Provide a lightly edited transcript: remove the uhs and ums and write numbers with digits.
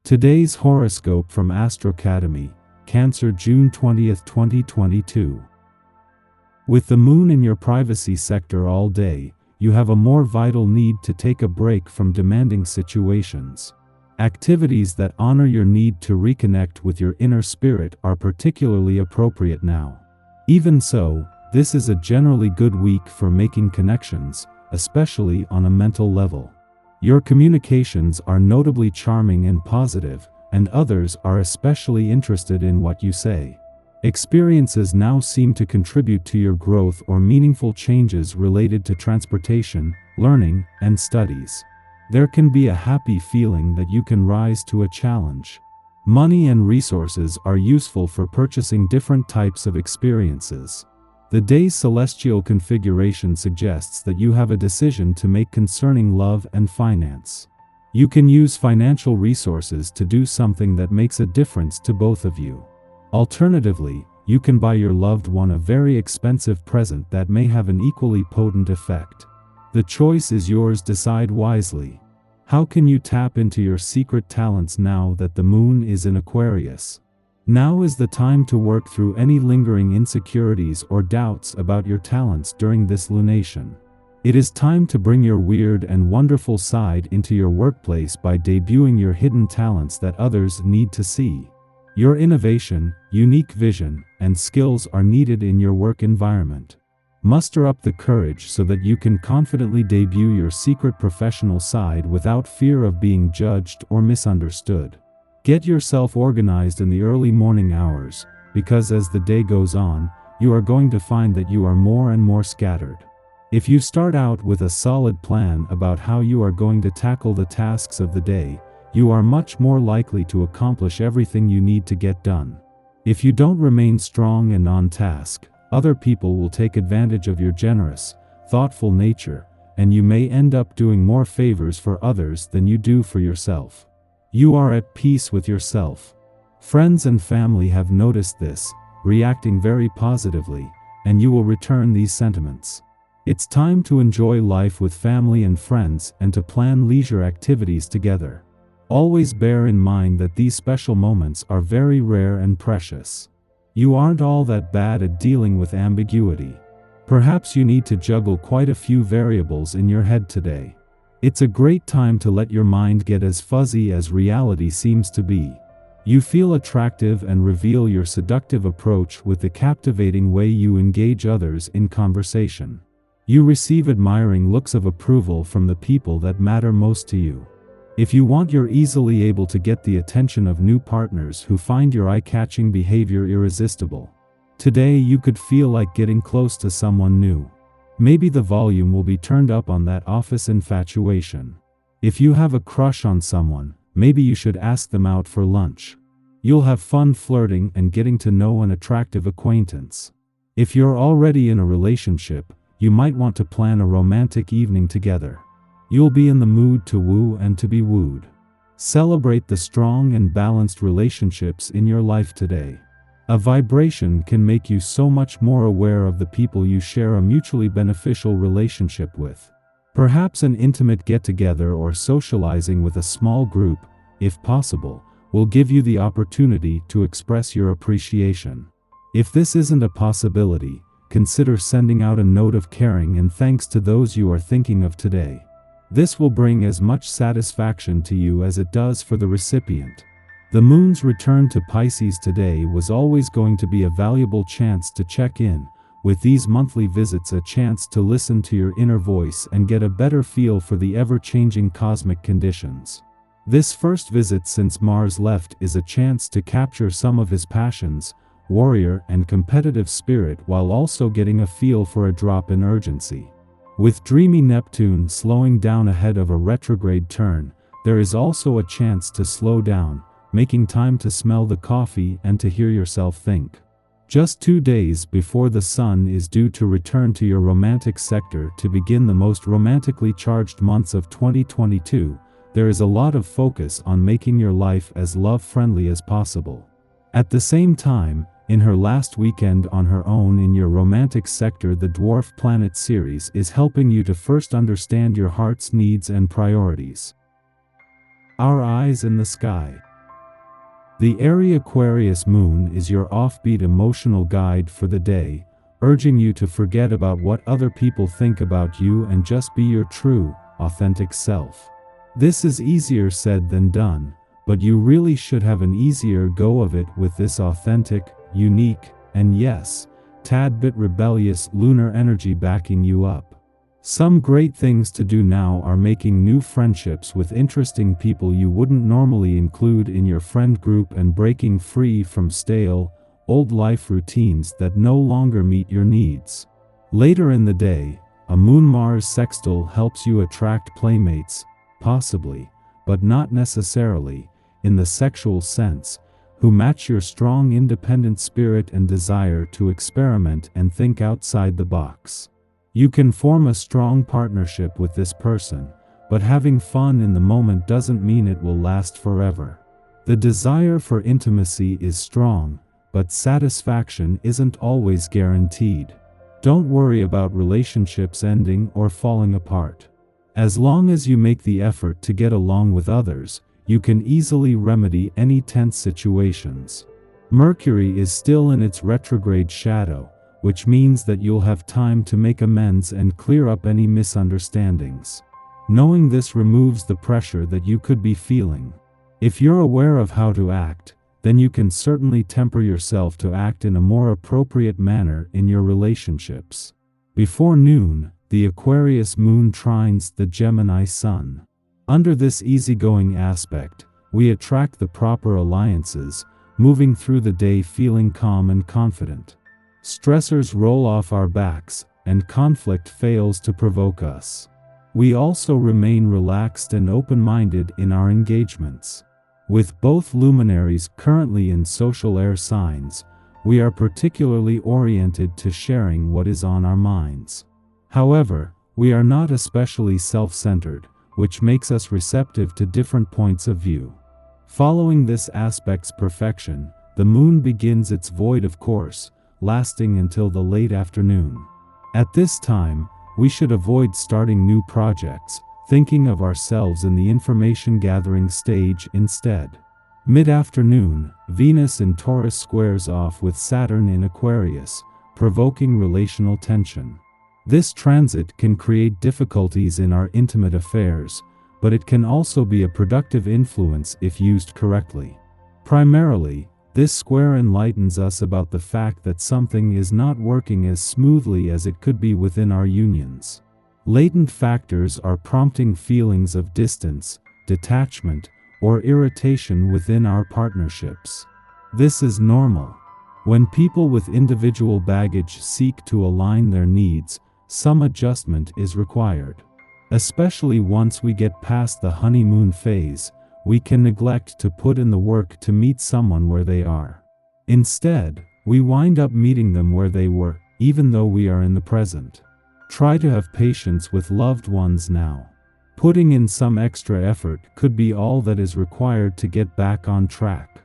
Today's horoscope from Astrocademy, Cancer, June 20th, 2022. With the moon in your privacy sector all day, you have a more vital need to take a break from demanding situations. Activities that honor your need to reconnect with your inner spirit are particularly appropriate now. Even so, this is a generally good week for making connections, especially on a mental level. Your communications are notably charming and positive, and others are especially interested in what you say. Experiences now seem to contribute to your growth or meaningful changes related to transportation, learning, and studies. There can be a happy feeling that you can rise to a challenge. Money and resources are useful for purchasing different types of experiences. The day's celestial configuration suggests that you have a decision to make concerning love and finance. You can use financial resources to do something that makes a difference to both of you. Alternatively, you can buy your loved one a very expensive present that may have an equally potent effect. The choice is yours, decide wisely. How can you tap into your secret talents now that the moon is in Aquarius? Now is the time to work through any lingering insecurities or doubts about your talents during this lunation. It is time to bring your weird and wonderful side into your workplace by debuting your hidden talents that others need to see. Your innovation, unique vision, and skills are needed in your work environment. Muster up the courage so that you can confidently debut your secret professional side without fear of being judged or misunderstood. Get yourself organized in the early morning hours, because as the day goes on, you are going to find that you are more and more scattered. If you start out with a solid plan about how you are going to tackle the tasks of the day, you are much more likely to accomplish everything you need to get done. If you don't remain strong and on task, other people will take advantage of your generous, thoughtful nature, and you may end up doing more favors for others than you do for yourself. You are at peace with yourself. Friends and family have noticed this, reacting very positively, and you will return these sentiments. It's time to enjoy life with family and friends and to plan leisure activities together. Always bear in mind that these special moments are very rare and precious. You aren't all that bad at dealing with ambiguity. Perhaps you need to juggle quite a few variables in your head today. It's a great time to let your mind get as fuzzy as reality seems to be. You feel attractive and reveal your seductive approach with the captivating way you engage others in conversation. You receive admiring looks of approval from the people that matter most to you. If you want, you're easily able to get the attention of new partners who find your eye-catching behavior irresistible. Today you could feel like getting close to someone new. Maybe the volume will be turned up on that office infatuation. If you have a crush on someone, maybe you should ask them out for lunch. You'll have fun flirting and getting to know an attractive acquaintance. If you're already in a relationship, you might want to plan a romantic evening together. You'll be in the mood to woo and to be wooed. Celebrate the strong and balanced relationships in your life today. A vibration can make you so much more aware of the people you share a mutually beneficial relationship with. Perhaps an intimate get-together or socializing with a small group, if possible, will give you the opportunity to express your appreciation. If this isn't a possibility, consider sending out a note of caring and thanks to those you are thinking of today. This will bring as much satisfaction to you as it does for the recipient. The moon's return to Pisces today was always going to be a valuable chance to check in, with these monthly visits a chance to listen to your inner voice and get a better feel for the ever-changing cosmic conditions. This first visit since Mars left is a chance to capture some of his passions, warrior and competitive spirit, while also getting a feel for a drop in urgency. With dreamy Neptune slowing down ahead of a retrograde turn, there is also a chance to slow down, making time to smell the coffee and to hear yourself think. Just 2 days before the sun is due to return to your romantic sector to begin the most romantically charged months of 2022, there is a lot of focus on making your life as love-friendly as possible. At the same time, in her last weekend on her own in your romantic sector, the Dwarf Planet series is helping you to first understand your heart's needs and priorities. Our eyes in the sky. The airy Aquarius moon is your offbeat emotional guide for the day, urging you to forget about what other people think about you and just be your true, authentic self. This is easier said than done, but you really should have an easier go of it with this authentic, unique, and yes, tad bit rebellious lunar energy backing you up. Some great things to do now are making new friendships with interesting people you wouldn't normally include in your friend group and breaking free from stale, old life routines that no longer meet your needs. Later in the day, a Moon-Mars sextile helps you attract playmates, possibly, but not necessarily, in the sexual sense, who match your strong independent spirit and desire to experiment and think outside the box. You can form a strong partnership with this person, but having fun in the moment doesn't mean it will last forever. The desire for intimacy is strong, but satisfaction isn't always guaranteed. Don't worry about relationships ending or falling apart. As long as you make the effort to get along with others, you can easily remedy any tense situations. Mercury is still in its retrograde shadow, which means that you'll have time to make amends and clear up any misunderstandings. Knowing this removes the pressure that you could be feeling. If you're aware of how to act, then you can certainly temper yourself to act in a more appropriate manner in your relationships. Before noon, the Aquarius moon trines the Gemini sun. Under this easygoing aspect, we attract the proper alliances, moving through the day feeling calm and confident. Stressors roll off our backs, and conflict fails to provoke us. We also remain relaxed and open-minded in our engagements. With both luminaries currently in social air signs, we are particularly oriented to sharing what is on our minds. However, we are not especially self-centered, which makes us receptive to different points of view. Following this aspect's perfection, the moon begins its void of course, lasting until the late afternoon. At this time, we should avoid starting new projects, thinking of ourselves in the information gathering stage instead. Mid-afternoon, Venus in Taurus squares off with Saturn in Aquarius, provoking relational tension. This transit can create difficulties in our intimate affairs, but it can also be a productive influence if used correctly. Primarily, this square enlightens us about the fact that something is not working as smoothly as it could be within our unions. Latent factors are prompting feelings of distance, detachment, or irritation within our partnerships. This is normal. When people with individual baggage seek to align their needs, some adjustment is required. Especially once we get past the honeymoon phase, we can neglect to put in the work to meet someone where they are. Instead, we wind up meeting them where they were, even though we are in the present. Try to have patience with loved ones now. Putting in some extra effort could be all that is required to get back on track.